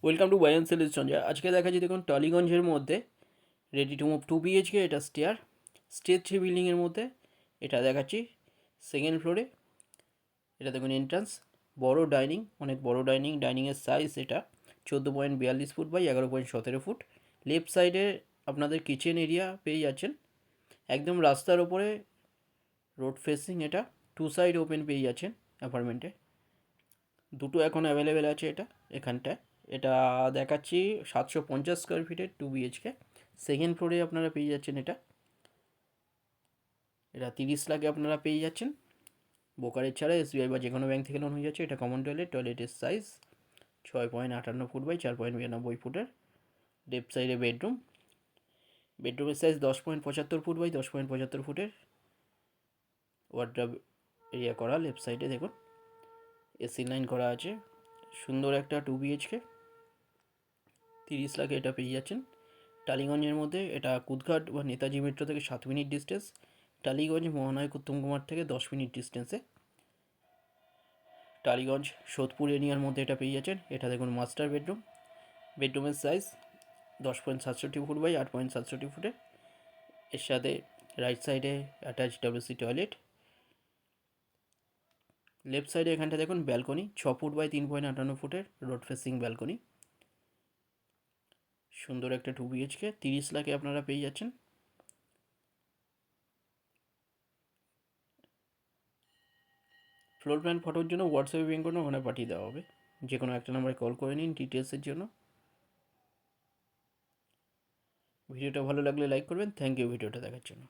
Welcome to buy and sell Sanjay. আজকে দেখাচ্ছি দেখুন টালিগঞ্জের মধ্যে রেডি টু মুভ 2 BHK, এটা স্টেজ 3 বিল্ডিংয়ের মধ্যে এটা দেখাচ্ছি সেকেন্ড ফ্লোরে। এটা দেখুন এন্ট্রান্স, বড় ডাইনিং, অনেক বড় ডাইনিংয়ের সাইজ এটা 14.42 ফুট বাই 11.17 ফুট। লেফট সাইডে আপনাদের কিচেন এরিয়া পেয়ে যাচ্ছেন, একদম রাস্তার ওপরে, রোড ফেসিং। এটা 2 সাইড ওপেন পেয়ে যাচ্ছেন অ্যাপার্টমেন্টে। দুটো এখন অ্যাভেলেবেল আছে এখানটায়। এটা দেখাচ্ছি 750 স্কোয়ার ফিটের 2 BHK। সেকেন্ড ফ্লোরে আপনারা পেয়ে যাচ্ছেন এটা 30 লাখে আপনারা পেয়ে যাচ্ছেন। ব্রোকারেজ ছাড়া SBI বা যে কোনো ব্যাংক থেকে লোন হয়ে যাচ্ছে। এটা কমন টয়লেটের সাইজ 6.58 ফুট বাই 4.92 ফুটের। লেফট সাইডে বেডরুমের সাইজ 10.75 ফুট বাই 10.75 ফুটের। ওয়ার্ড্রপ এরিয়া করা, লেফট সাইডে দেখুন AC লাইন করা আছে। সুন্দর একটা 2 BHK, 30 লাখে এটা পেয়ে যাচ্ছেন টালিগঞ্জের মধ্যে। এটা কুদঘাট বা নেতাজি মেট্রো থেকে 7 মিনিট ডিস্টেন্স, টালিগঞ্জ মহানায়ক উত্তম কুমার থেকে 10 মিনিট ডিস্টেন্সে। টালিগঞ্জ সোদপুর এরিয়ার মধ্যে এটা পেয়ে যাচ্ছেন। এটা দেখুন মাস্টার বেডরুমের সাইজ 10.67 ফুট বাই 8.67 ফুটের। এর সাথে রাইট সাইডে অ্যাটাচ WC টয়লেট। লেফট সাইডে এখানটা দেখুন ব্যালকনি 6 ফুট বাই 3.58 ফুটের রোড ফেসিং ব্যালকনি। সুন্দর একটা 2 BHK, 30 লাখে আপনারা পেয়ে যাচ্ছেন। ফ্লোর প্ল্যান ফটোর জন্য হোয়াটসঅ্যাপে পিং করুন, ওখানে পাঠিয়ে দেওয়া হবে। যে কোনো একটা নাম্বারে কল করে নিন ডিটেলসের জন্য। ভিডিওটা ভালো লাগলে লাইক করবেন। থ্যাংক ইউ ভিডিওটা দেখার জন্য।